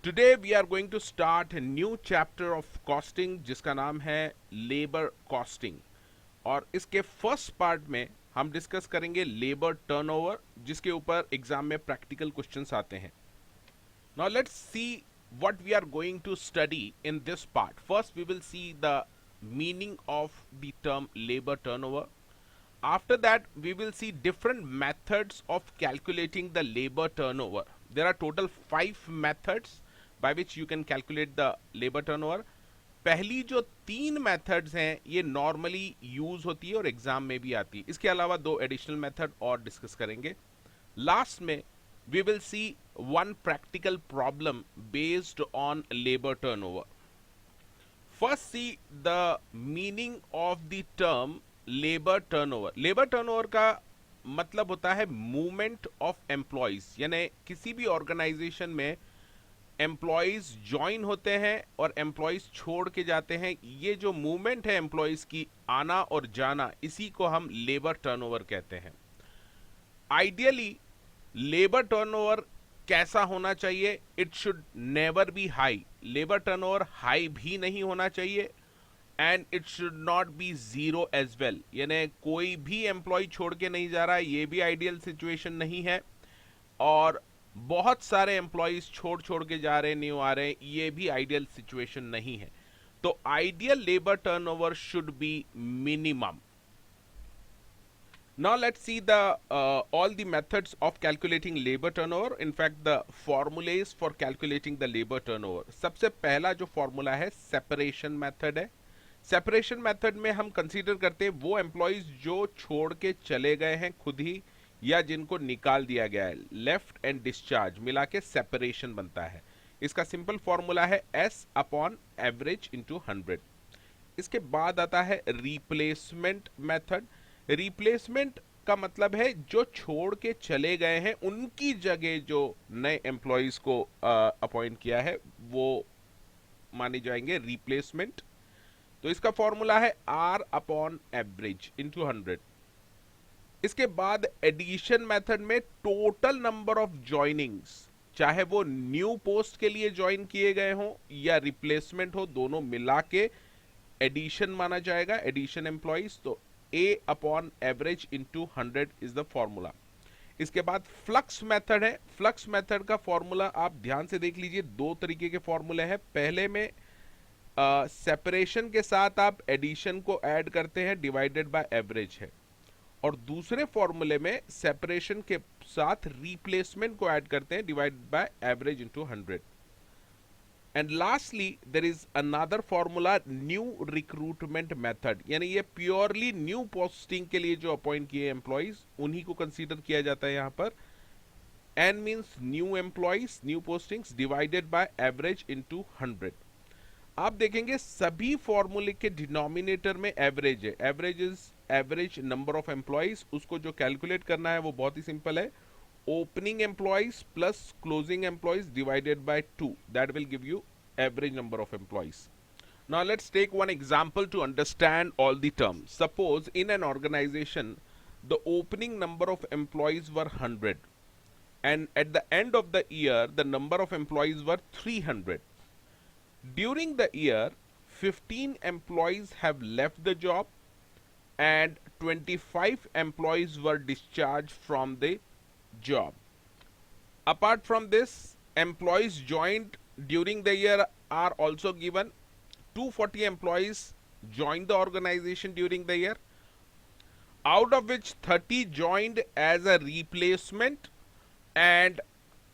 Today we are going to start a new chapter of costing जिसका नाम है labour costing. और इसके फर्स्ट पार्ट में हम डिस्कस करेंगे लेबर टर्नओवर, जिसके ऊपर एग्जाम में प्रैक्टिकल क्वेश्चंस आते हैं। Now let's see what we are going to study in this part. First, we will see the meaning of the term labor turnover. After that, we will see different methods of calculating the labor turnover. There are total 5 methods by which you can calculate the labor turnover. पहली जो 3 methods हैं ये normally use होती है और exam में भी आती है। इसके अलावा 2 एडिशनल मेथड और डिस्कस करेंगे। लास्ट में we will see one practical problem based on labor turnover. First, see the meaning of the term labor turnover. Labor turnover का मतलब होता है मूवमेंट ऑफ एम्प्लॉयज, यानी किसी भी ऑर्गेनाइजेशन में एम्प्लॉयज ज्वाइन होते हैं और एम्प्लॉयज छोड़ के जाते हैं। ये जो मूवमेंट है एम्प्लॉयज की आना और जाना, इसी को हम लेबर टर्नओवर कहते हैं। आइडियली लेबर टर्नओवर कैसा होना चाहिए? It should never be high. Labour turnover high भी नहीं होना चाहिए and it should not be zero as well, यानी कोई भी एम्प्लॉय छोड़ के नहीं जा रहा है, ये भी आइडियल सिचुएशन नहीं है। और बहुत सारे एम्प्लॉयज छोड़ छोड़ के जा रहे, न्यू आ रहे, ये भी आइडियल सिचुएशन नहीं है। तो ideal labour turnover should be minimum. Now let's see the all the methods of calculating labor turnover. In fact, the formulas for calculating the labor turnover. सबसे पहला जो फॉर्मूला है सेपरेशन मेथड है। Separation method में हम consider करते हैं वो एम्प्लॉयज जो छोड़ के चले गए हैं खुद ही, या जिनको निकाल दिया गया है। लेफ्ट एंड डिस्चार्ज मिला के सेपरेशन बनता है। इसका सिंपल फॉर्मूला है S अपॉन एवरेज इंटू 100। इसके बाद आता है रिप्लेसमेंट मेथड। रिप्लेसमेंट का मतलब है जो छोड़ के चले गए हैं उनकी जगह जो नए एम्प्लॉयज को अपॉइंट किया है वो माने जाएंगे रिप्लेसमेंट। तो इसका फॉर्मूला है R अपॉन एवरेज इंटू 100। इसके बाद एडिशन मेथड में टोटल नंबर ऑफ ज्वाइनिंग्स, चाहे वो न्यू पोस्ट के लिए ज्वाइन किए गए हों या रिप्लेसमेंट हो, दोनों मिला के एडिशन माना जाएगा, एडिशन एम्प्लॉयज। तो A upon average into 100 is the formula. इसके बाद फ्लक्स मेथड है। फ्लक्स मेथड का फॉर्मूला आप ध्यान से देख लीजिए, 2 तरीके के फॉर्मूले हैं। पहले में सेपरेशन के साथ आप एडिशन को ऐड करते हैं, डिवाइडेड बाय एवरेज है, और दूसरे फॉर्मूले में सेपरेशन के साथ रिप्लेसमेंट को ऐड करते हैं, divided by average into 100। And lastly there is another formula new recruitment method, यानी ये प्योरली न्यू पोस्टिंग के लिए जो अपॉइंट किए एम्प्लॉयज उन्हीं को कंसीडर किया जाता है यहाँ पर। N means new employees, new postings, divided by average into 100। आप देखेंगे सभी फॉर्मूले के डिनोमिनेटर में एवरेज है। Average is average number of employees. उसको जो कैलकुलेट करना है वो बहुत ही सिंपल है, opening employees plus closing employees divided by 2. That will give you average number of employees. Now let's take one example to understand all the terms. Suppose in an organization the opening number of employees were 100 and at the end of the year the number of employees were 300. During the year 15 employees have left the job and 25 employees were discharged from the job. Apart from this, employees joined during the year are also given. 240 employees joined the organization during the year, out of which 30 joined as a replacement and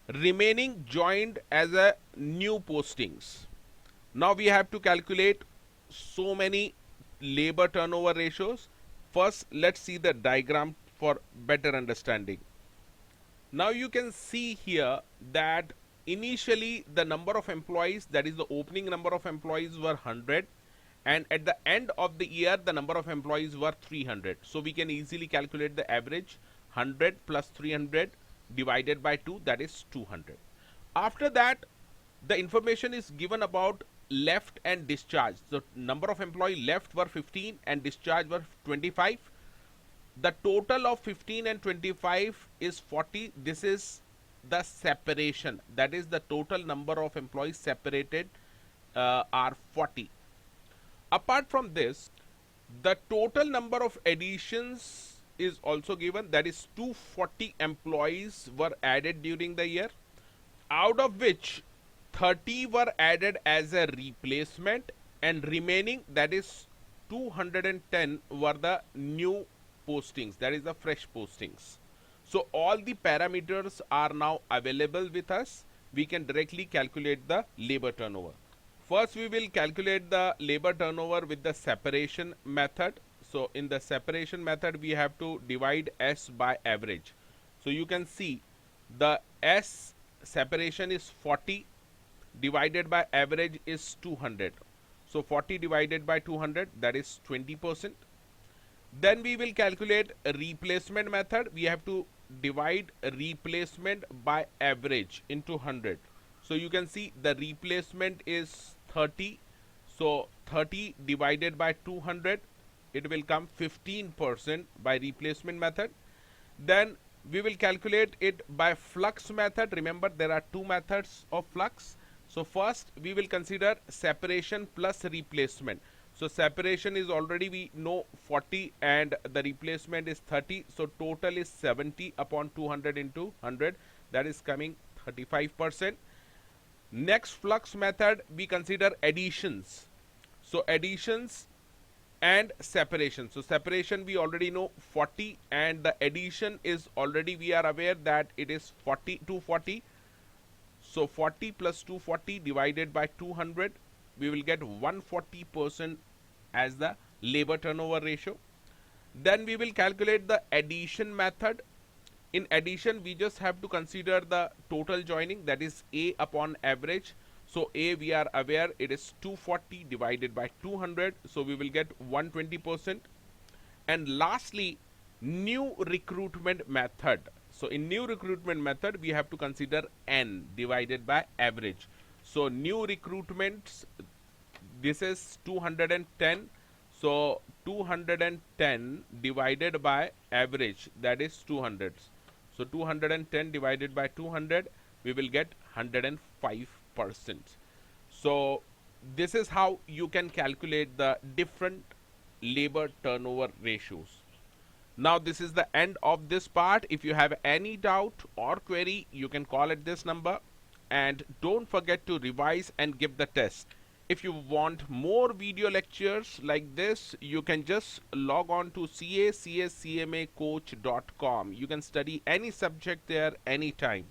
remaining joined as a new postings. Now we have to calculate so many labor turnover ratios. First, let's see the diagram for better understanding. Now you can see here that initially the number of employees, that is the opening number of employees, were 100 and at the end of the year the number of employees were 300. So we can easily calculate the average. 100 plus 300 divided by 2, that is 200. After that the information is given about left and discharge. The number of employee left were 15 and discharge were 25. The total of 15 and 25 is 40. This is the separation, that is the total number of employees separated are 40. Apart from this, the total number of additions is also given, that is 240 employees were added during the year, out of which 30 were added as a replacement and remaining, that is 210 were the new postings, that is the fresh postings. So all the parameters are now available with us. We can directly calculate the labor turnover. First we will calculate the labor turnover with the separation method. So in the separation method we have to divide S by average. So you can see the S separation is 40 divided by average is 200. So 40 divided by 200, that is 20%. Then we will calculate a replacement method. We have to divide replacement by average into 100. So you can see the replacement is 30. So 30 divided by 200, it will come 15% by replacement method. Then we will calculate it by flux method. Remember, there are two methods of flux. So first we will consider separation plus replacement. So separation is already we know 40 and the replacement is 30. So total is 70 upon 200 into 100, that is coming 35%. Next flux method we consider additions. So additions and separation. So separation we already know 40 and the addition is already we are aware that it is 240. So 40 plus 240 divided by 200, we will get 140% as the labor turnover ratio. Then we will calculate the addition method. In addition, we just have to consider the total joining, that is A upon average. So A we are aware it is 240 divided by 200, so we will get 120%. And lastly, new recruitment method. So in new recruitment method we have to consider N divided by average. So new recruitments, this is 210. So 210 divided by average, that is 200. So 210 divided by 200, we will get 105%. So this is how you can calculate the different labor turnover ratios. Now this is the end of this part. If you have any doubt or query, you can call at this number, and don't forget to revise and give the test. If you want more video lectures like this, you can just log on to cacscmacoach.com. You can study any subject there anytime.